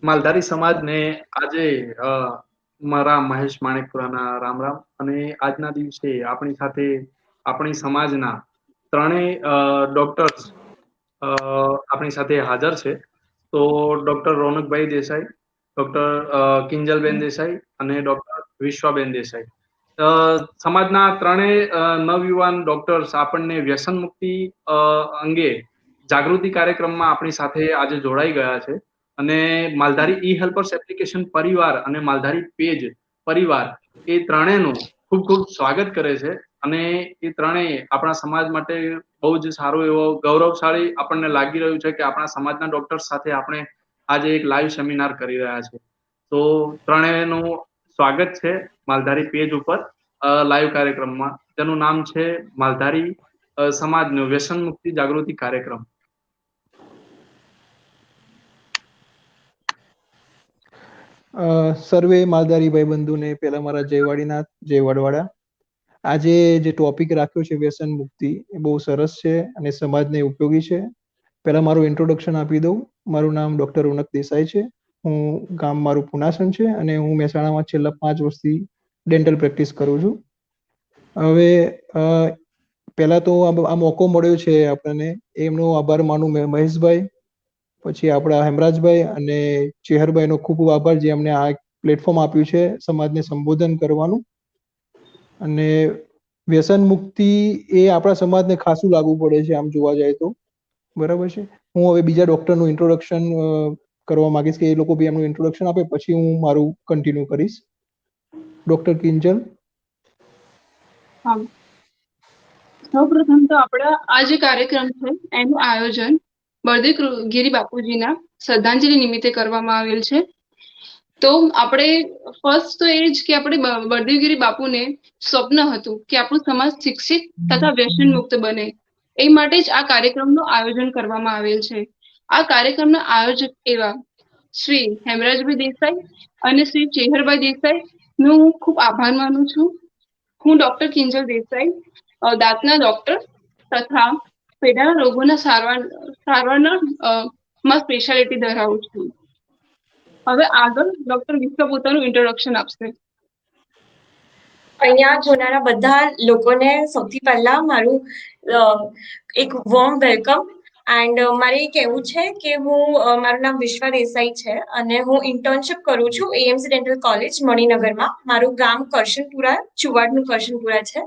માલધારી સમાજને આજે મારા મહેશ માણેકપુરાના રામ રામ. અને આજના દિવસે આપણી સાથે આપણી સમાજના ત્રણેય ડોક્ટર્સ આપણી સાથે હાજર છે. તો ડોક્ટર રોનકભાઈ દેસાઈ, ડોક્ટર કિંજલબેન દેસાઈ અને ડોક્ટર વિશ્વાબેન દેસાઈ. સમાજના ત્રણેય નવયુવાન ડોક્ટર્સ આપણને વ્યસન મુક્તિ અંગે જાગૃતિ કાર્યક્રમમાં આપણી સાથે આજે જોડાઈ ગયા છે. અને માલધારી ઈ હેલ્પર્સ એપ્લિકેશન પરિવાર અને માલધારી પેજ પરિવાર એ ત્રણેયનું ખૂબ ખૂબ સ્વાગત કરે છે. અને એ ત્રણેય આપણા સમાજ માટે બહુ જ સારો એવો ગૌરવશાળી આપણને લાગી રહ્યું છે કે આપણા સમાજના ડોક્ટર સાથે આપણે આજે એક લાઈવ સેમિનાર કરી રહ્યા છે. તો ત્રણેયનું સ્વાગત છે માલધારી પેજ ઉપર લાઈવ કાર્યક્રમમાં, જેનું નામ છે માલધારી સમાજનો વ્યસન મુક્તિ જાગૃતિ કાર્યક્રમ. સર્વે માલધારી ભાઈ બંધુને પહેલા મારા જય વાડીનાથ, જય વડવાડા. આજે જે ટોપિક રાખ્યો છે વ્યસન મુક્તિ એ બહુ સરસ છે અને સમાજને ઉપયોગી છે. પહેલા મારું ઇન્ટ્રોડક્શન આપી દઉં. મારું નામ ડૉક્ટર રોનક દેસાઈ છે. હું ગામ મારું પુનાસણ છે અને હું મહેસાણામાં છેલ્લા 5 વર્ષથી ડેન્ટલ પ્રેક્ટિસ કરું છું. હવે પહેલા તો આ મોકો મળ્યો છે આપણને એમનો આભાર માનું મહેશભાઈ, પછી આપણા હેમરાજભાઈ અને ચેહરભાઈનો ખૂબ ખૂબ આભાર જે અમને આ પ્લેટફોર્મ આપ્યું છે સમાજને સંબોધન કરવાનું. અને વ્યસન મુક્તિ એ આપણા સમાજને ખાસું લાગુ પડે છે આમ જોવા જાય તો, બરાબર છે. હું હવે બીજા ડૉક્ટરનું ઇન્ટ્રોડક્શન કરવા માંગીશ કે એ લોકો બી એમનું ઇન્ટ્રોડક્શન આપે, પછી હું મારું કન્ટિન્યુ કરીશ. ડૉક્ટર કિંજલ. હા, સૌપ્રથમ તો આપણા આ જે કાર્યક્રમ છે એનું આયોજન બળદેવગીરી બાપુજીના શ્રદ્ધાંજલિ નિમિત્તે કરવામાં આવેલ છે. તો આપણે ફર્સ્ટ તો એ જ કે આપણે બળદેવગીરી બાપુને સ્વપ્ન હતું કે આપણું સમાજ શિક્ષિત તથા વ્યસન મુક્ત બને, એ માટે જ આ કાર્યક્રમનું આયોજન કરવામાં આવેલ છે. આ કાર્યક્રમના આયોજક એવા શ્રી હેમરાજભાઈ દેસાઈ અને શ્રી ચેહરભાઈ દેસાઈ નો હું ખૂબ આભાર માનું છું. હું ડોક્ટર કિંજલ દેસાઈ, દાંતના ડોક્ટર તથા પેઢાના રોગોના સારવારના સ્પેશિયાલિટી ધરાવું છું. હવે આગળ ડોક્ટર વિશ્વ પોતાનું ઇન્ટ્રોડક્શન આપશે. અહીંયા જોનારા બધા લોકોને સૌથી પહેલા મારું એક વોર્મ વેલકમ. એન્ડ મારે કહેવું છે કે મારું નામ વિશ્વા દેસાઈ છે અને હું ઇન્ટર્નશિપ કરું છું એએમસી ડેન્ટલ કોલેજ મણિનગરમાં. મારું ગામ કરશનપુરા, ચુવાડનું કરશનપુરા છે.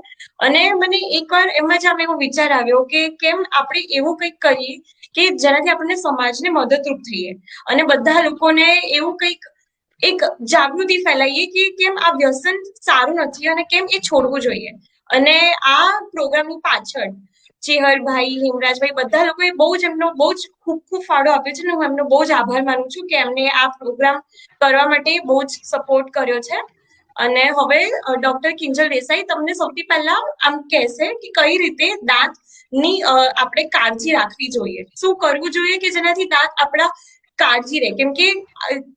અને મને એકવાર એમ જ આમ એવો વિચાર આવ્યો કે કેમ આપણે એવું કંઈક કરીએ કે જેનાથી આપણને સમાજને મદદરૂપ થઈએ અને બધા લોકોને એવું કંઈક એક જાગૃતિ ફેલાઈએ કે કેમ આ વ્યસન સારું નથી અને કેમ એ છોડવું જોઈએ. અને આ પ્રોગ્રામની પાછળ ચેહરભાઈ, હેમરાજભાઈ બધા લોકોએ એમનો બહુ જ ખૂબ ખૂબ ફાળો આપ્યો છે અને હું એમનો બહુ જ આભાર માનું છું કે એમને આ પ્રોગ્રામ કરવા માટે બહુ જ સપોર્ટ કર્યો છે. અને હવે ડોક્ટર કિંજલ દેસાઈ તમને સૌથી પહેલા આમ કહેશે કે કઈ રીતે દાંતની આપણે કાળજી રાખવી જોઈએ, શું કરવું જોઈએ કે જેનાથી દાંત આપણા કાળજી રહે. કેમ કે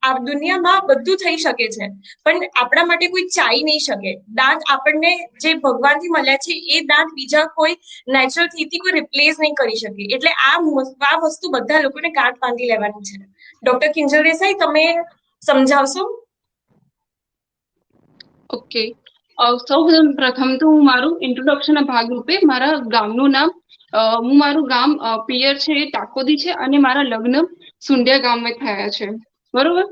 આ દુનિયામાં બધું થઈ શકે છે પણ આપણા માટે કોઈ ચાઈ નહીં શકે. દાંત આપણને જે ભગવાનથી મળ્યા છે એ દાંત બીજા કોઈ નેચરલ થી કોઈ રિપ્લેસ નહીં કરી શકે. એટલે આ વસ્તુ બધા લોકોને ગાંઠ બાંધી લેવાની છે. ડોક્ટર કિંજલ દેસાઈ, તમે સમજાવશો? ઓકે, સૌ પ્રથમ તો હું મારું ઇન્ટ્રોડક્શનના ભાગરૂપે મારા ગામનું નામ, મારું ગામ પિયર છે એ ટાકોદી છે અને મારા લગ્ન સુંડિયા ગામમાં થયા છે, બરોબર.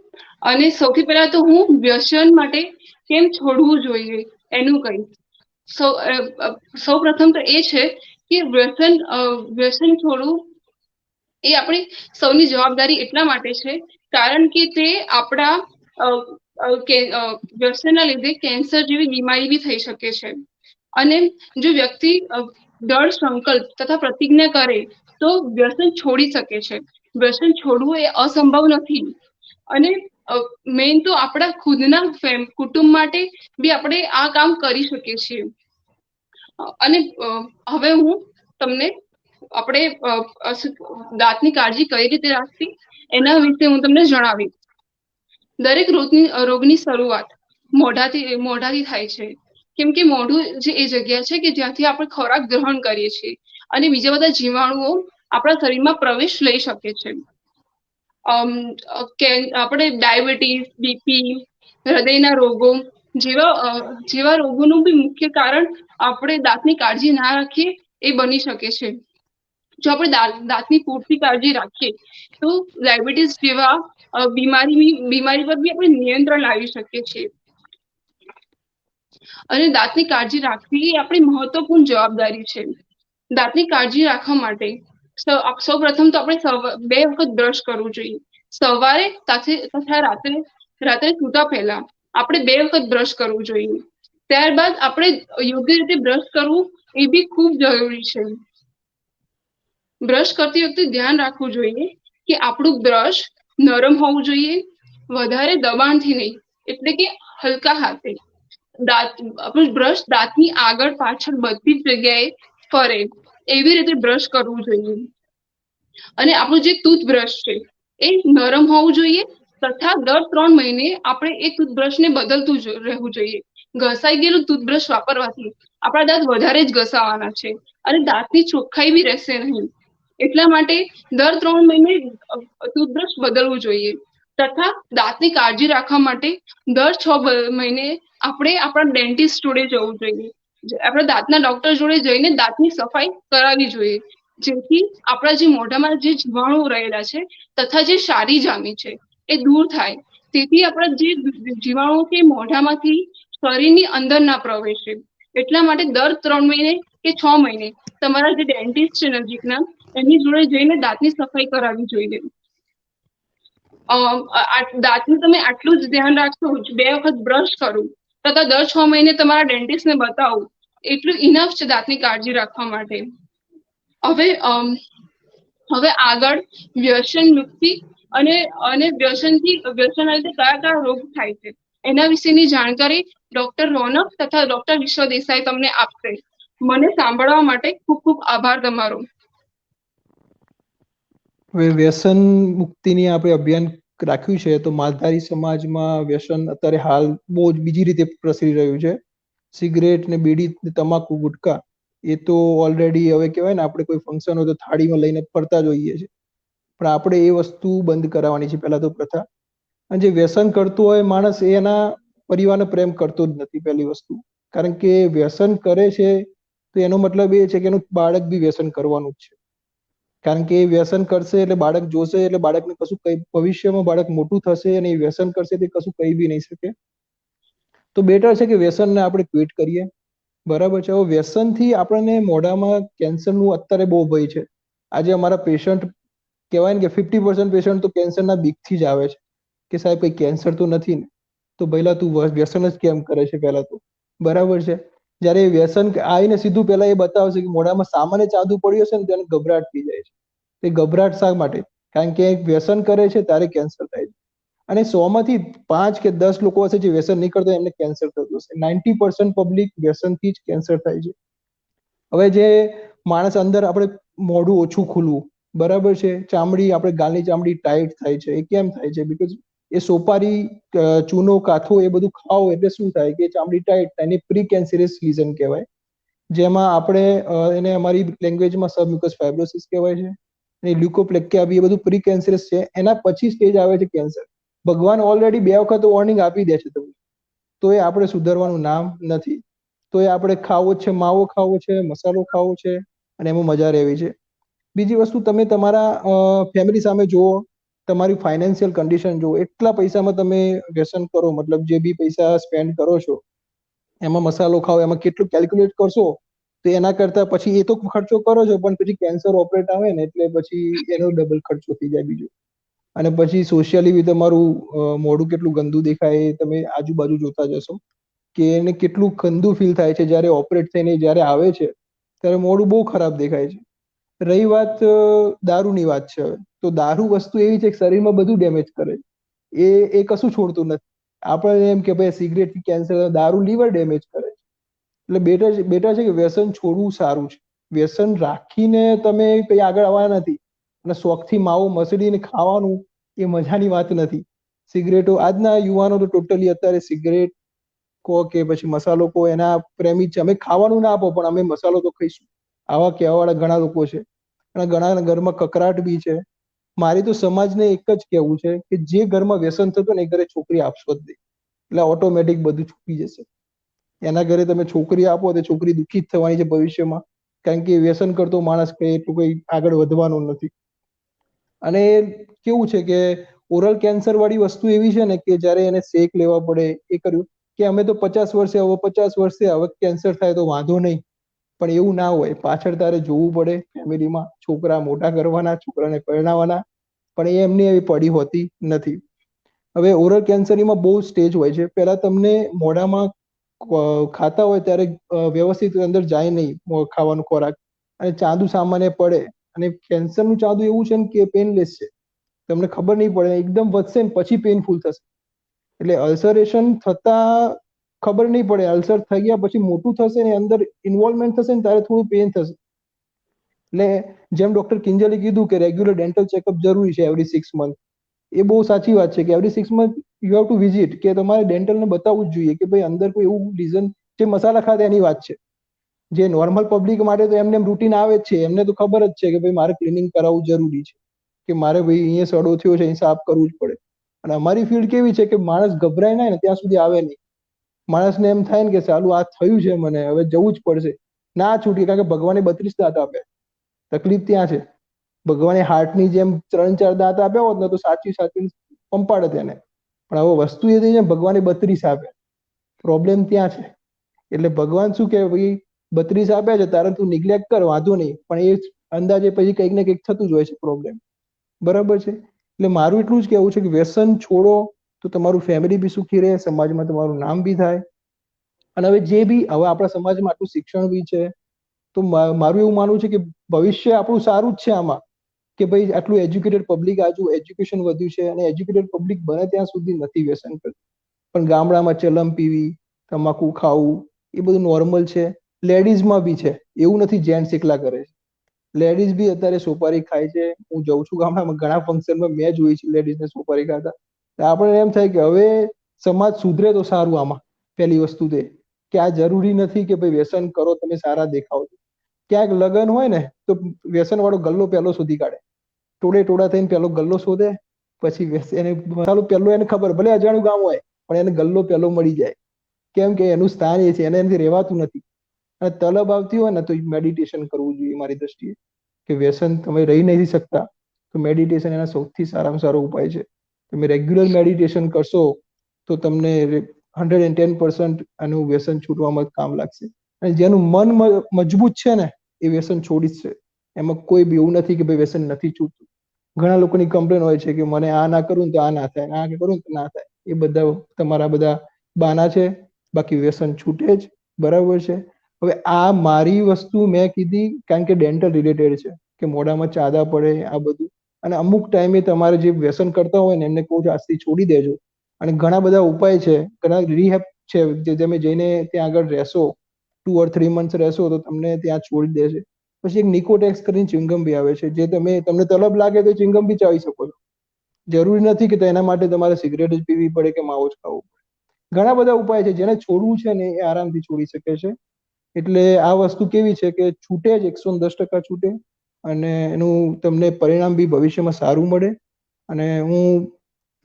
અને સૌથી પહેલા તો હું વ્યસન માટે કેમ છોડવું જોઈએ એનું કહીશ. સૌ પ્રથમ તો એ છે કે વ્યસન છોડવું એ આપણી સૌની જવાબદારી એટલા માટે છે કારણ કે તે આપણા વ્યસનના લીધે કેન્સર જેવી બીમારી બી થઈ શકે છે. અને જો વ્યક્તિ દૃઢ સંકલ્પ તથા પ્રતિજ્ઞા કરે તો વ્યસન છોડી શકે છે. વ્યસન છોડવું એ અસંભવ નથી. અને મેઇન તો આપણા ખુદના કુટુંબ માટે બી આપણે આ કામ કરી શકીએ છીએ. અને હવે હું તમને આપણે દાંતની કાળજી કઈ રીતે રાખવી એના વિશે હું તમને જણાવીશ. દરેક રોગની શરૂઆત મોઢાથી થાય છે. કેમ કે મોઢું જે એ જગ્યા છે કે જ્યાંથી આપણે ખોરાક ગ્રહણ કરીએ છીએ અને બીજા બધા જીવાણુઓ આપણા શરીરમાં પ્રવેશ લઈ શકે છે. આપણે ડાયાબિટીસ, બીપી, હૃદયના રોગો જેવા રોગોનું બી મુખ્ય કારણ આપણે દાંતની કાળજી ના રાખીએ એ બની શકે છે. જો આપણે દાંતની પૂરતી કાળજી રાખીએ તો ડાયાબિટીસ જેવા બીમારી પર બી આપણે નિયંત્રણ લાવી શકીએ છીએ. અને દાંતની કાળજી રાખવી એ આપણી મહત્વપૂર્ણ જવાબદારી છે. દાંતની કાળજી રાખવા માટે સૌ પ્રથમ તો આપણે 2 વખત બ્રશ કરવું જોઈએ. સવારે તથા રાત્રે સૂતા પહેલા આપણે 2 વખત બ્રશ કરવું જોઈએ. ત્યારબાદ આપણે યોગ્ય રીતે બ્રશ કરવું એ બી ખૂબ જરૂરી છે. બ્રશ કરતી વખતે ધ્યાન રાખવું જોઈએ કે આપણું બ્રશ નરમ હોવું જોઈએ, વધારે દબાણથી નહીં, એટલે કે હલકા હાથે. આપણું બ્રશ દાંતની આગળ પાછળ બધી જ જગ્યાએ ફરે એવી રીતે બ્રશ કરવું જોઈએ. અને આપણું જે ટૂથબ્રશ છે એ નરમ હોવું જોઈએ તથા દર 3 મહિને આપણે એ ટૂથબ્રશને બદલતું રહેવું જોઈએ. ઘસાઈ ગયેલું ટૂથબ્રશ વાપરવાથી આપણા દાંત વધારે જ ઘસાવાના છે અને દાંતની ચોખ્ખાઈ બી રહેશે નહીં. એટલા માટે દર 3 મહિને ટૂથબ્રશ બદલવું જોઈએ. તથા દાંતની કાળજી રાખવા માટે દર 6 મહિને આપણે આપણા ડેન્ટિસ્ટ જોડે જવું જોઈએ. આપણા દાંતના ડોક્ટર જોડે જઈને દાંતની સફાઈ કરાવવી જોઈએ, જેથી આપણા જે મોઢામાં જે જીવાણુ રહેલા છે તથા જે સારી જામી છે એ દૂર થાય. તેથી આપણા જે જીવાણુ કે મોઢામાંથી શરીરની અંદર ના પ્રવેશે. એટલા માટે દર 3 મહિને કે 6 મહિને તમારા જે ડેન્ટિસ્ટ છે નજીકના એમની જોડે જઈને દાંતની સફાઈ કરાવવી જોઈએ. દાંતનું તમે આટલું જ ધ્યાન રાખશો, 2 વખત બ્રશ કરું તથા દર 6 મહિને તમારા ડેન્ટિસ્ટને બતાવું, એટલું ઇનફ છે દાંતની કાળજી રાખવા માટે. હવે આગળ વ્યસન મુક્તિ અને વ્યસનના લીધે કયા રોગ થાય છે એના વિશેની જાણકારી ડોક્ટર રોનક તથા ડોક્ટર વિશ્વ દેસાઈ તમને આપશે. મને સાંભળવા માટે ખૂબ ખૂબ આભાર તમારો. હવે વ્યસન મુક્તિની આપણે અભિયાન રાખ્યું છે તો માલધારી સમાજમાં વ્યસન અત્યારે હાલ બહુ જ બીજી રીતે પ્રસરી રહ્યું છે. સિગરેટ ને બીડી, તમાકુ, ગુટકા એ તો ઓલરેડી હવે કહેવાય ને આપણે કોઈ ફંક્શન હોય તો થાળીમાં લઈને ફરતા જોઈએ છે, પણ આપણે એ વસ્તુ બંધ કરાવવાની છે પહેલા તો પ્રથા. અને જે વ્યસન કરતું હોય માણસ એ એના પરિવારને પ્રેમ કરતો જ નથી પહેલી વસ્તુ, કારણ કે વ્યસન કરે છે તો એનો મતલબ એ છે કે એનું બાળક બી વ્યસન કરવાનું જ છે. કારણ કે એ વ્યસન કરશે એટલે બાળક જોશે એટલે બાળકને કશું કઈ ભવિષ્યમાં બાળક મોટું થશે અને એ વ્યસન કરશે તે કશું કહી બી નહીં શકે. તો બેટર છે કે વ્યસનને આપણે ક્વિટ કરીએ. બરાબર છે. હવે વ્યસનથી આપણને મોઢામાં કેન્સરનું અત્યારે બહુ ભય છે. આજે અમારા પેશન્ટ કહેવાય ને કે 50% પેશન્ટ તો કેન્સરના બીકથી જ આવે છે કે સાહેબ કઈ કેન્સર તો નથી ને, તો પહેલા તું વ્યસન જ કેમ કરે છે પહેલા તો. બરાબર છે. જ્યારે વ્યસન આવીને સીધું પહેલા એ બતાવશે કે મોઢામાં સામાન્ય ચાદુ પડ્યું હશે ને તેને ગભરાટ થઈ જાય છે. તે ગભરાટ શા માટે? કારણ કે વ્યસન કરે છે ત્યારે કેન્સર થાય છે. અને 100માંથી 5 કે 10 લોકો હશે જે વ્યસન નહીં કરતા એમને કેન્સર થતું હશે. 90% પબ્લિક વ્યસનથી જ કેન્સર થાય છે. હવે જે માણસ અંદર આપણે મોઢું ઓછું ખુલવું, બરાબર છે, ચામડી આપણે ગાલની ચામડી ટાઈટ થાય છે, એ કેમ થાય છે? બીકોઝ એ સોપારી, ચૂનો, કાથો એ બધું ખાઓ એટલે શું થાય કે ચામડી ટાઈટ થાય, એને પ્રી કેન્સરસ લીઝન કહેવાય, જેમાં આપણે એને અમારી લેંગ્વેજમાં સબમ્યુકસ ફાઇબ્રોસિસ કહેવાય છે અને લ્યુકોપ્લેકિયા બી, એ બધું પ્રી કેન્સરસ છે. એના પછી સ્ટેજ આવે છે કેન્સર. ભગવાન ઓલરેડી 2 વખત વોર્નિંગ આપી દે છે તમને, તો એ આપણે સુધારવાનું નામ નથી. તો એ આપણે ખાવો છે, માવો ખાવો છે, મસાલો ખાવો છે અને એમાં મજા રહેવી છે. બીજી વસ્તુ, તમે તમારા ફેમિલી સામે જુઓ, તમારી ફાઇનાન્શિયલ કન્ડિશન જુઓ, એટલા પૈસામાં તમે વ્યસન કરો, મતલબ જે બી પૈસા સ્પેન્ડ કરો છો એમાં મસાલો ખાઓ, એમાં કેટલું કેલ્ક્યુલેટ કરશો તો એના કરતા પછી એ તો ખર્ચો કરો છો પણ પછી કેન્સર ઓપરેટ આવે ને એટલે પછી એનો ડબલ ખર્ચો થઈ જાય બીજો. અને પછી સોશિયલી બી તમારું મોઢું કેટલું ગંદુ દેખાય એ તમે આજુબાજુ જોતા જશો કે એને કેટલું ગંદુ ફીલ થાય છે જ્યારે ઓપરેટ થઈને જ્યારે આવે છે ત્યારે મોઢું બહુ ખરાબ દેખાય છે. રહી વાત દારૂની વાત છે, હવે તો દારૂ વસ્તુ એવી છે કે શરીરમાં બધું ડેમેજ કરે, એ કશું છોડતું નથી. આપણે એમ કે ભાઈ સિગરેટથી કેન્સર, દારૂ લીવર ડેમેજ કરે છે. એટલે બેટર છે કે વ્યસન છોડવું સારું છે. વ્યસન રાખીને તમે કઈ આગળ આવવાના નથી. અને શોખથી માવો મસળીને ખાવાનું એ મજાની વાત નથી. સિગરેટો, આજના યુવાનો તો ટોટલી અત્યારે સિગરેટ કહો કે પછી મસાલો કહો એના પ્રેમી છે. અમે ખાવાનું ના આપો પણ અમે મસાલો તો ખાઈશું, આવા કહેવાવાળા ઘણા લોકો છે. અને ઘણા ઘરમાં કકરાટ બી છે મારી તો સમાજને એક જ કહેવું છે કે જે ઘરમાં વ્યસન થતું ને એ ઘરે છોકરી આપશો જ નહીં, એટલે ઓટોમેટિક બધું છૂટી જશે. એના ઘરે તમે છોકરી આપો તો છોકરી દુઃખી જ થવાની છે ભવિષ્યમાં, કારણ કે વ્યસન કરતો માણસ કઈ એટલું કઈ આગળ વધવાનો નથી. અને કેવું છે કે ઓરલ કેન્સર વાળી વસ્તુ એવી છે ને કે જ્યારે એને શેક લેવા પડે એ કર્યું કે અમે તો 50 વર્ષે હવે કેન્સર થાય તો વાંધો નહીં, પણ એવું ના હોય. પાછળ તારે જોવું પડે, ફેમિલીમાં છોકરા મોટા કરવાના, છોકરાને પરણાવવાના, પણ એ એમની એવી પડી હોતી નથી. હવે ઓરલ કેન્સરમાં બહુ સ્ટેજ હોય છે. પહેલા તમને મોઢામાં ખાતા હોય ત્યારે વ્યવસ્થિત અંદર જાય નહીં ખાવાનો ખોરાક, અને ચાંદુ સામાન્ય પડે. અને કેન્સરનું ચાંદુ એવું છે ને કે પેનલેસ છે, તમને ખબર નહીં પડે, એકદમ વધશે ને પછી પેનફુલ થશે. એટલે અલ્સરેશન થતા ખબર નહીં પડે, અલ્સર થઈ ગયા પછી મોટું થશે ને અંદર ઇન્વોલ્વમેન્ટ થશે ને ત્યારે થોડું પેન થશે. એટલે જેમ ડોક્ટર કિંજલે કીધું કે રેગ્યુલર ડેન્ટલ ચેકઅપ જરૂરી છે એવરી 6 મંથ, એ બહુ સાચી વાત છે કે every 6 month you have to visit, કે તમારે ડેન્ટલને બતાવવું જ જોઈએ કે ભાઈ અંદર કોઈ એવું રીઝન, જે મસાલા ખાતા એની વાત છે. જે નોર્મલ પબ્લિક માટે તો એમને રૂટીન આવે જ છે, એમને તો ખબર જ છે કે ભાઈ મારે ક્લિનિંગ કરાવવું જરૂરી છે, કે મારે ભાઈ અહીંયા સડો થયો છે અહીં સાફ કરવું જ પડે. અને અમારી ફિલ્ડ કેવી છે કે માણસ ગભરાય ના ને ત્યાં સુધી આવે નહીં. માણસને એમ થાય ને કે ચાલુ આ થયું છે મને હવે જવું જ પડશે, ના છૂટી, કારણ કે ભગવાને 32 દાંત આપ્યા. તકલીફ ત્યાં છે, ભગવાને હાર્ટની જેમ 3-4 દાંત આપ્યા હોત ને તો સાચી સાચી પંપાડે તેને, પણ હવે વસ્તુ એ થઈ છે ભગવાને 32 આપ્યા, પ્રોબ્લેમ ત્યાં છે. એટલે ભગવાન શું કે ભાઈ 32 આપ્યા છે તારે તું નિગ્લેક્ટ કર, વાંધો નહીં, પણ એ અંદાજે પછી કંઈક ને કંઈક થતું જ હોય છે પ્રોબ્લેમ, બરાબર છે. એટલે મારું એટલું જ કહેવું છે કે વ્યસન છોડો તો તમારું ફેમિલી બી સુખી રહે, સમાજમાં તમારું નામ બી થાય. અને હવે જે બી હવે આપણા સમાજમાં આટલું શિક્ષણ બી છે, તો મારું એવું માનવું છે કે ભવિષ્ય આપણું સારું જ છે આમાં, કે ભાઈ આટલું એજ્યુકેટેડ પબ્લિક, આજુ એજ્યુકેશન વધ્યું છે અને એજ્યુકેટેડ પબ્લિક બને ત્યાં સુધી નથી વ્યસન કરતી. પણ ગામડામાં ચલમ પીવી, તમાકુ ખાવું એ બધું નોર્મલ છે. લેડીઝમાં બી છે, એવું નથી જેન્ટ્સ એકલા કરે છે, લેડીઝ બી અત્યારે સોપારી ખાય છે. હું જઉં છું ગામડામાં, ઘણા ફંક્શનમાં મેં જોઈ છે લેડીઝને સોપારી ખાતા. આપણને એમ થાય કે હવે સમાજ સુધરે તો સારું. આમાં પહેલી વસ્તુ તે કે આ જરૂરી નથી કે ભાઈ વ્યસન કરો તમે સારા દેખાવ. ક્યાંક લગ્ન હોય ને તો વ્યસન વાળો ગલ્લો પહેલો શોધી કાઢે, ટોળા થઈને પહેલો ગલ્લો શોધે, પછી એને મસાલો પહેલો એને ખબર, ભલે અજાણ્યું ગામ હોય પણ એને ગલ્લો પહેલો મળી જાય. કેમ કે એનું સ્થાન એ છે, એને એનાથી રહેવાતું નથી. અને તલબ આવતી હોય ને તો મેડિટેશન કરવું જોઈએ મારી દ્રષ્ટિએ, કે વ્યસન તમે રહી નથી શકતા તો મેડિટેશન એના સૌથી સારામાં સારો ઉપાય છે. તમે રેગ્યુલર મેડિટેશન કરશો તો તમને 110% આનું વ્યસન છૂટવામાં કામ લાગશે. અને જેનું મન મજબૂત છે ને એ વ્યસન છોડી જ છે. એમાં કોઈ બી એવું નથી કે ભાઈ વ્યસન નથી છૂટતું. ઘણા લોકોની કમ્પ્લેન હોય છે કે મને આ ના કરું ને તો આ ના થાય, આ કરું ને તો ના થાય. એ બધા તમારા બધા બાના છે, બાકી વ્યસન છૂટે જ, બરાબર છે. હવે આ મારી વસ્તુ મેં કીધી કારણ કે ડેન્ટલ રિલેટેડ છે, કે મોઢામાં ચાદા પડે આ બધું. અને અમુક ટાઈમે તમારે જે વ્યસન કરતા હોય ને એમને કહું આજથી છોડી દેજો. અને ઘણા બધા ઉપાય છે, ઘણા રીહેબ છે, જે તમે જઈને ત્યાં આગળ રહેશો 2 or 3 months રહેશો તો તમને ત્યાં છોડી દેશે. પછી એક નિકોટેક્સ કરીને ચિંગમ બી આવે છે, જે તમને તલબ લાગે તો ચિંગમ બી ચાવી શકો છો. જરૂરી નથી કે એના માટે તમારે સિગરેટ જ પીવી પડે કે માવો જ ખાવો પડે. ઘણા બધા ઉપાય છે, જેને છોડવું છે ને એ આરામથી છોડી શકે છે. એટલે આ વસ્તુ કેવી છે કે છૂટે જ 110% છૂટે, અને એનું તમને પરિણામ બી ભવિષ્યમાં સારું મળે. અને હું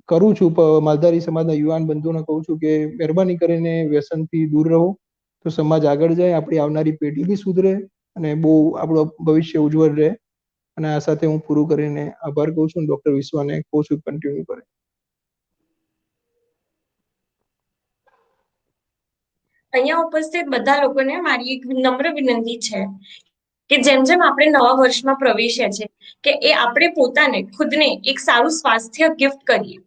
કરું છું માલધારી સમાજના યુવાન બંધુને કહું છું કે મહેરબાની કરીને વ્યસનથી દૂર રહો, તો સમાજ આગળ જાય, આપણી આવનારી પેઢી બી સુધરે અને બહુ આપણું ભવિષ્ય ઉજ્જવળ રહે. અને આ સાથે હું પૂરું કરીને આભાર કહું છું. ડોક્ટર વિશ્વાને કહું છું કન્ટિન્યુ કરે. અહીંયા ઉપસ્થિત બધા લોકોને મારી એક નમ્ર વિનંતી છે કે જેમ જેમ આપણે નવા વર્ષમાં પ્રવેશ્યા છે કે એ આપણે પોતાને ખુદને એક સારું સ્વાસ્થ્ય ગિફ્ટ કરીએ.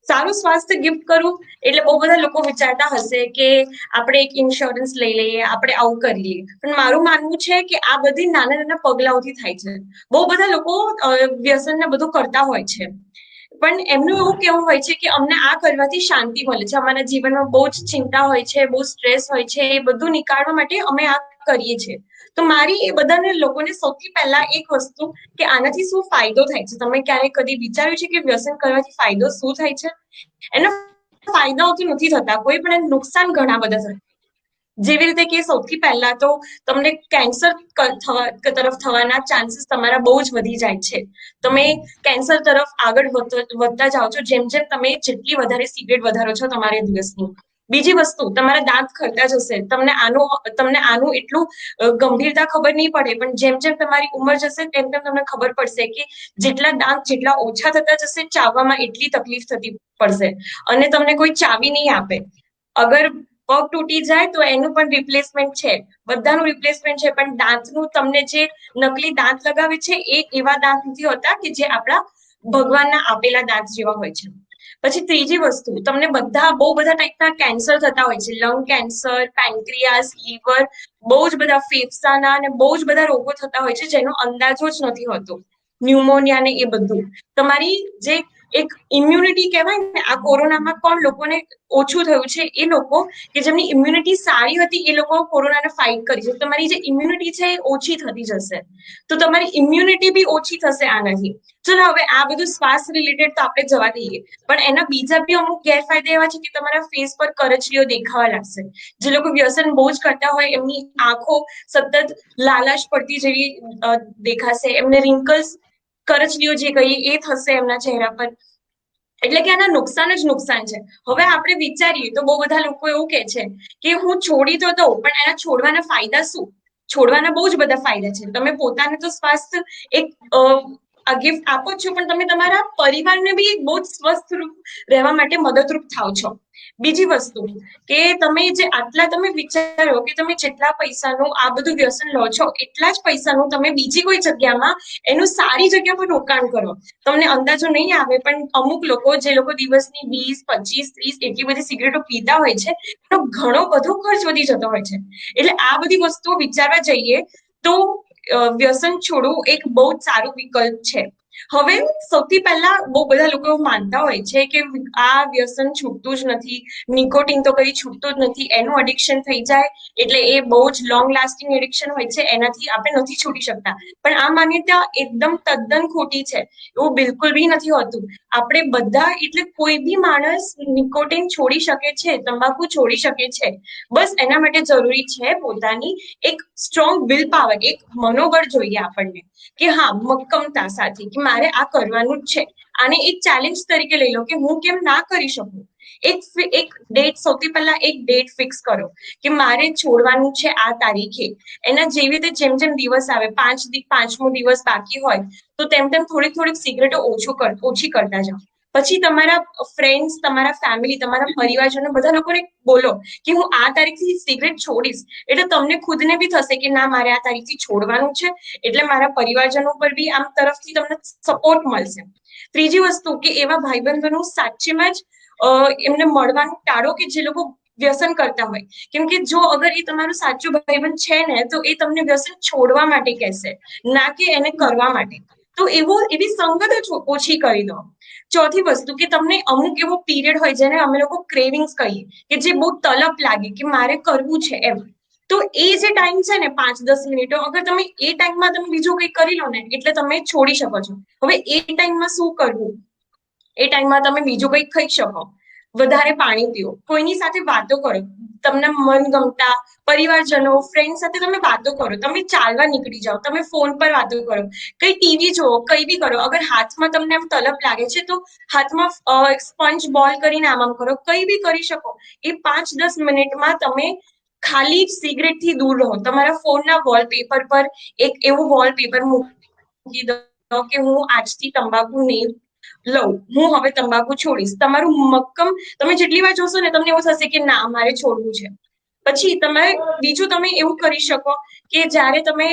સારું સ્વાસ્થ્ય ગિફ્ટ કરવું એટલે બહુ બધા લોકો વિચારતા હશે કે આપણે એક ઇન્સ્યોરન્સ લઈ લઈએ, આપણે આવું કરી લઈએ. પણ મારું માનવું છે કે આ બધી નાના નાના પગલાઓથી થાય છે. બહુ બધા લોકો વ્યસન ને બધું કરતા હોય છે, પણ એમનું એવું કેવું હોય છે કે અમને આ કરવાથી શાંતિ મળે છે, અમારા જીવનમાં બહુ જ ચિંતા હોય છે, બહુ સ્ટ્રેસ હોય છે, એ બધું નીકાળવા માટે અમે આ કરીએ છીએ. તો મારી એ બધાને લોકોને સૌથી પહેલા એક વસ્તુ કે આનાથી શું ફાયદો થાય છે. તમે ક્યારેક કદી વિચાર્યું છે કે વ્યસન કરવાથી ફાયદો શું થાય છે? એના ફાયદાઓ તો નથી થતા કોઈ, પણ નુકસાન ઘણા બધા થાય. જેવી રીતે કે સૌથી પહેલા તો તમને કેન્સર તરફ થવાના ચાન્સીસ તમારા બહુ જ વધી જાય છે. તમે કેન્સર તરફ આગળ વધતા જાઓ છો જેમ જેમ તમે જેટલી વધારે સિગરેટ વધારો છો તમારા દિવસની. બીજી વસ્તુ, તમારા દાંત ખરતા જશે. તમને આનું એટલું ગંભીરતા ખબર નહીં પડે, પણ જેમ જેમ તમારી ઉંમર જશે તેમ તેમ તમને ખબર પડશે કે જેટલા દાંત જેટલા ઓછા થતા જશે, ચાવવામાં એટલી તકલીફ થતી પડશે અને તમને કોઈ ચાવી નહીં આપે. અગર પગ તૂટી જાય તો એનું પણ રિપ્લેસમેન્ટ છે, બધાનું રિપ્લેસમેન્ટ છે, પણ દાંતનું તમને જે નકલી દાંત લગાવે છે એ એવા દાંત નથી હોતા કે જે આપણા ભગવાનના આપેલા દાંત જેવા હોય છે. પછી ત્રીજી વસ્તુ, તમને બહુ બધા ટાઈપના કેન્સર થતા હોય છે. લંગ કેન્સર, પેન્ક્રિયાસ, લીવર, બહુ જ બધા ફેફસાના અને બહુ જ બધા રોગો થતા હોય છે જેનો અંદાજો જ નથી હોતો. ન્યુમોનિયા ને એ બધું. તમારી જે એક ઇમ્યુનિટી કહેવાય ને, આ કોરોનામાં કોણ લોકોને ઓછું થયું છે? એ લોકો કે જેમની ઇમ્યુનિટી સારી હતી એ લોકો કોરોનાને ફાઇટ કરી છે. તમારી જે ઇમ્યુનિટી છે એ ઓછી થતી જશે, તો તમારી ઇમ્યુનિટી બી ઓછી થશે આનાથી. ચલો હવે આ બધું શ્વાસ રિલેટેડ તો આપણે જવા દઈએ, પણ એના બીજા બી અમુક ગેરફાયદા એવા છે કે તમારા ફેસ પર કરચલીઓ દેખાવા લાગશે. જે લોકો વ્યસન બહુ જ કરતા હોય એમની આંખો સતત લાલાશ પડતી જેવી દેખાશે, એમને રિંકલ્સ, કરચલીઓ જે કહીએ એ થશે એમના ચહેરા પર. એટલે કે આના નુકસાન જ નુકસાન છે. હવે આપણે વિચારીએ તો બહુ બધા લોકો એવું કે છે કે હું છોડી તો દઉં, પણ એના છોડવાના ફાયદા શું? છોડવાના બહુ જ બધા ફાયદા છે. તમે પોતાને તો સ્વાસ્થ્ય એક ગિફ્ટ આપો છો, પણ તમે તમારા પરિવારને બી બહુ જ સ્વસ્થ રહેવા માટે મદદરૂપ થાવ છો. બીજી વસ્તુ કે તમે તમે વિચારો કે તમે જેટલા પૈસાનું આ બધું વ્યસન લો છો એટલા જ પૈસાનું તમે બીજી કોઈ જગ્યામાં એનું સારી જગ્યા પર રોકાણ કરો. તમને અંદાજો નહીં આવે, પણ અમુક લોકો જે લોકો દિવસની 20, 25, 30 એટલી બધી સિગરેટો પીતા હોય છે એનો ઘણો બધો ખર્ચ વધી જતો હોય છે. એટલે આ બધી વસ્તુઓ વિચારવા જઈએ તો વ્યસન છોડવું એક બહુ જ સારું વિકલ્પ છે. હવે સૌથી પહેલા બહુ બધા લોકો એવું માનતા હોય છે કે આ વ્યસન છૂટતું જ નથી, નિકોટિન તો કઈ છૂટતું જ નથી, એનું એડિક્શન થઈ જાય એટલે એ બહુ જ લોંગ લાસ્ટિંગ એડિક્શન હોય છે, એનાથી આપણે નથી છૂટી શકતા. પણ આ માન્યતા એકદમ તદ્દન ખોટી છે. એવું બિલકુલ બી નથી હોતું. આપણે બધા, એટલે કોઈ બી માણસ નિકોટિન છોડી શકે છે, તંબાકુ છોડી શકે છે. બસ એના માટે જરૂરી છે પોતાની એક સ્ટ્રોંગ વિલ પાવર, એક મનોબળ જોઈએ આપણને કે હા, મક્કમતા સાથે કે મારે આ કરવાનું જ છે. આને એક ચેલેન્જ તરીકે લઈ લો કે હું કેમ ના કરી શકું. એક ડેટ, સૌથી પહેલા એક ડેટ ફિક્સ કરો કે મારે છોડવાનું છે આ તારીખે. એના જેવી રીતે જેમ જેમ દિવસ આવે, 5મો દિવસ બાકી હોય તો તેમ તેમ થોડીક સિગરેટો ઓછી કરતા જાઓ. પછી તમારા ફ્રેન્ડ્સ, તમારા ફેમિલી, તમારા પરિવારજનો બધા લોકોને બોલો કે હું આ તારીખથી સિગરેટ છોડીશ. એટલે તમને ખુદને બી થશે કે ના, મારે આ તારીખથી છોડવાનું છે, એટલે મારા પરિવારજનો પર બી આમ તરફથી તમને સપોર્ટ મળશે. ત્રીજી વસ્તુ કે એવા ભાઈબંધોનું સાચેમાં જ એમને મળવાનું ટાળો કે જે લોકો વ્યસન કરતા હોય. કેમ કે જો અગર એ તમારું સાચું ભાઈબંધ છે ને, તો એ તમને વ્યસન છોડવા માટે કહેશે, ના કે એને કરવા માટે. તો એવી સંગત જ ઓછી કરી દો. ચોથી વસ્તુ કે તમને અમુક એવો પીરિયડ હોય જેને અમે લોકો ક્રેવિંગ્સ કહીએ, કે જે બહુ તલપ લાગે કે મારે કરવું છે એમ. તો એ જે ટાઈમ છે ને, 5-10 મિનિટો, અગર તમે એ ટાઈમમાં તમે બીજું કંઈ કરી લો ને એટલે તમે છોડી શકો છો. હવે એ ટાઈમમાં શું કરવું? એ ટાઈમમાં તમે બીજું કંઈક ખાઈ શકો, વધારે પાણી પીઓ, કોઈની સાથે વાતો કરો, તમને મનગમતા પરિવારજનો, ફ્રેન્ડ સાથે તમે વાતો કરો, તમે ચાલવા નીકળી જાઓ, તમે ફોન પર વાતો કરો, કઈ ટીવી જુઓ, કઈ બી કરો. અગર હાથમાં તમને આમ તલપ લાગે છે તો હાથમાં સ્પંજ બોલ કરીને આમ કરો, કઈ બી કરી શકો. એ 5-10 મિનિટમાં તમે ખાલી સિગરેટ થી દૂર રહો. તમારા ફોનના વોલપેપર પર એક એવું વોલપેપર મૂકી દો કે હું આજથી તંબાકુ નહીં લઉં, હું હવે તંબાકુ છોડીશ. તમારું મક્કમ, તમે જેટલી વાર જોશો ને તમને એવું થશે કે ના, મારે છોડવું છે. પછી બીજું તમે એવું કરી શકો કે જ્યારે તમે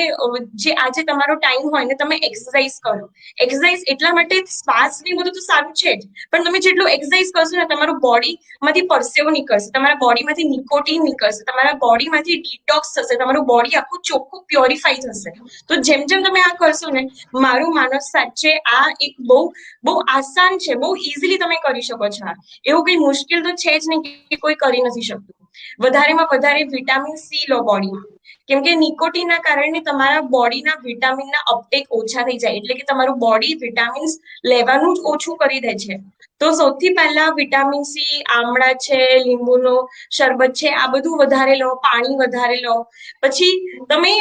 જે આજે તમારો ટાઈમ હોય ને, તમે એક્સરસાઇઝ કરો. એક્સરસાઇઝ એટલા માટે, શ્વાસ ને બધું તો સારું છે જ, પણ તમે જેટલું એક્સરસાઇઝ કરશો ને, તમારું બોડીમાંથી પરસેવો નીકળશે, તમારા બોડીમાંથી નિકોટીન નીકળશે, તમારા બોડીમાંથી ડિટોક્સ થશે, તમારું બોડી આખું ચોખ્ખું પ્યોરિફાઈ થશે. તો જેમ જેમ તમે આ કરશો ને, મારું માનો સાચે આ એક બહુ આસાન છે, બહુ ઇઝીલી તમે કરી શકો છો. એવું કઈ મુશ્કેલ તો છે જ નહીં કે કોઈ કરી નથી શકતું. વધારેમાં વધારે વિટામિન સી લો બોડીમાં, કેમ કે નિકોટીનના કારણે તમારા બોડીના વિટામિનના અપટેક ઓછા થઈ જાય, એટલે કે તમારું બોડી વિટામિન્સ લેવાનું જ ઓછું કરી દે છે. તો સૌથી પહેલા વિટામિન સી, આમળા છે, લીંબુનો શરબત છે, આ બધું વધારે લો, પાણી વધારે લો. પછી તમે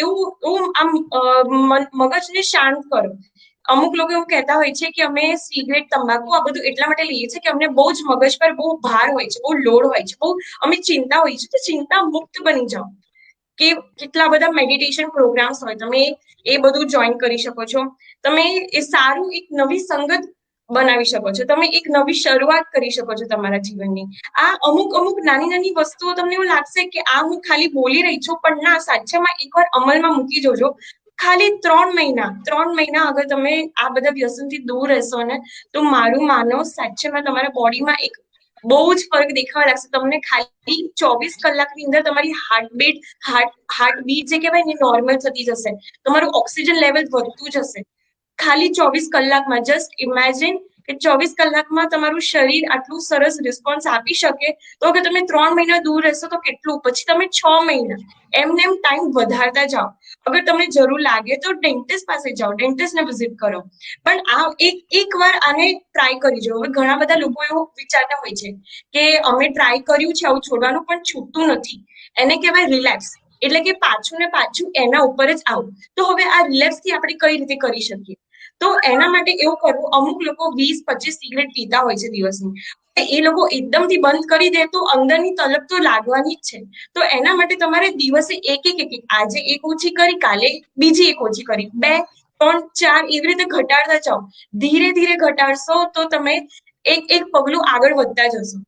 એવું આમ મગજને શાંત કરો. અમુક લોકો એવું કહેતા હોય છે કે અમે સિગરેટ, તંબાકુ આ બધું એટલા માટે લઈએ છીએ કે અમને બહુ જ મગજ પર બહુ ભાર હોય છે, બહુ લોડ હોય છે, બહુ અમે ચિંતા હોય છે, તો ચિંતા મુક્ત બની જાઓ. કે કેટલા બધા મેડિટેશન પ્રોગ્રામ્સ હોય, તમે એ બધું જોઈન કરી શકો છો. તમે એ સારું એક નવી સંગત બનાવી શકો છો, તમે એક નવી શરૂઆત કરી શકો છો તમારા જીવનની. આ અમુક અમુક નાની નાની વસ્તુઓ તમને એવું લાગશે કે આ હું ખાલી બોલી રહી છું, પણ ના, સાચેમાં એકવાર અમલમાં મૂકી જોજો. ખાલી 3 મહિના અગર તમે આ બધા વ્યસનથી દૂર રહેશો ને, તો મારું માનો સાચેમાં તમારા બોડીમાં એક બહુ જ ફરક દેખાવા લાગશે તમને. ખાલી 24 કલાકની અંદર તમારી હાર્ટબીટ જે કહેવાય ને નોર્મલ થતી જશે, તમારું ઓક્સિજન લેવલ વધતું જશે. ખાલી 24 કલાકમાં. જસ્ટ ઇમેજિન કે 24 કલાકમાં તમારું શરીર આટલું સરસ રિસ્પોન્સ આપી શકે, તો કે તમે 3 મહિના દૂર રહેશો તો કેટલું, પછી તમે 6 મહિના, એમને એમ ટાઈમ વધારતા જાઓ. અગર તમને જરૂર લાગે તો ડેન્ટિસ્ટ પાસે જાઓ, ડેન્ટિસ્ટને વિઝિટ કરો. પણ આ એક વાર આને ટ્રાય કરી જો. હવે ઘણા બધા લોકો એવું વિચારતા હોય છે કે અમે ટ્રાય કર્યું છે આવું છોડવાનું, પણ છૂટતું નથી. એને કહેવાય રિલેક્સ, એટલે કે પાછું ને પાછું એના ઉપર જ આવું. તો હવે આ રિલેક્સ થી આપણે કઈ રીતે કરી શકીએ? તો એના માટે એવું કરવું, અમુક લોકો 20-25 સિગરેટ પીતા હોય છે દિવસની, એ લોકો એકદમથી બંધ કરી દે તો અંદરની તલબ તો લાગવાની જ છે. તો એના માટે તમારે દિવસે એક, આજે એક ઓછી કરી, કાલે બીજી એક ઓછી કરી, 2, 3, 4 એવી રીતે ઘટાડતા જાઓ. ધીરે ધીરે ઘટાડશો તો તમે એક પગલું આગળ વધતા જશો.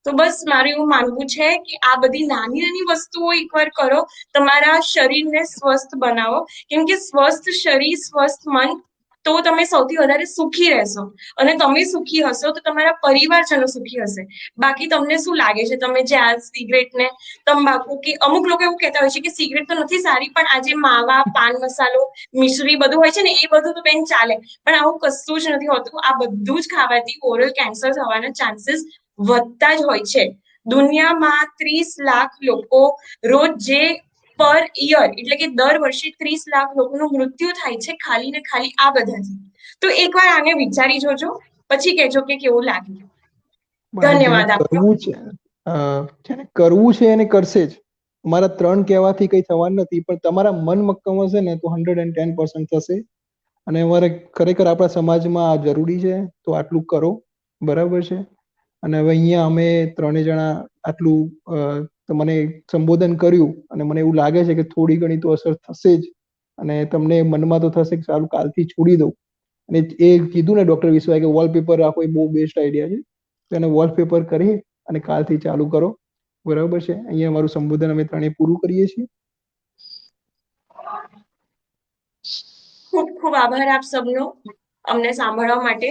તો બસ મારું એવું માનવું છે કે આ બધી નાની નાની વસ્તુઓ એકવાર કરો, તમારા શરીરને સ્વસ્થ બનાવો. કેમ કે સ્વસ્થ શરીર, સ્વસ્થ મન, તો તમે સૌથી વધારે સુખી રહેશો. અને તમે સુખી હશો તો તમારા પરિવારજનો સુખી હશે. બાકી તમને શું લાગે છે, તમે જે આ સિગરેટ ને તંબાકુ, કે અમુક લોકો એવું કહેતા હોય છે કે સિગરેટ તો નથી સારી, પણ આજે માવા, પાન મસાલો, મિશ્રી બધું હોય છે ને, એ બધું તો બેન ચાલે. પણ આવું કશું જ નથી હોતું. આ બધું જ ખાવાથી ઓરલ કેન્સર થવાના ચાન્સીસ વધતા જ હોય છે. દુનિયામાં 30 લાખ લોકો રોજ, જે પર યર એટલે કે દર વર્ષે 30 લાખ લોકોનું મૃત્યુ થાય છે ખાલી ને ખાલી આ બધાથી. તો એકવાર આને વિચારી જોજો, પછી કહેજો કે કેવું લાગ્યું. પણ જેને ધન્યવાદ આપનો. કરવું છે, જેને કરવું છે એને કરશે જ. મારા 3 કહેવાથી કઈ થવાનું નથી, પણ તમારા મન મક્કમ હશે ને તો 110% થશે. અને અમારે ખરેખર આપણા સમાજમાં આ જરૂરી છે, તો આટલું કરો, બરાબર છે. અને હવે અહીંયા અમે 3 જણા આટલું તમને સંબોધન કર્યું, અને મને એવું લાગે છે કે થોડી ઘણી તો અસર થશે જ. અને તમને મનમાં તો થશે કે સારું કાલથી છોડી દઉં. અને એ કીધું ને ડોક્ટર વિશ્વાએ કે વોલપેપર રાખો, એ બહુ બેસ્ટ આઈડિયા છે. તો એને વોલપેપર કરી અને કાલથી ચાલુ કરો, બરાબર છે. અહીંયા અમારું સંબોધન અમે 3 પૂરું કરીએ છીએ. ખૂબ ખૂબ આભાર આપ સબનો અમને સાંભળવા માટે.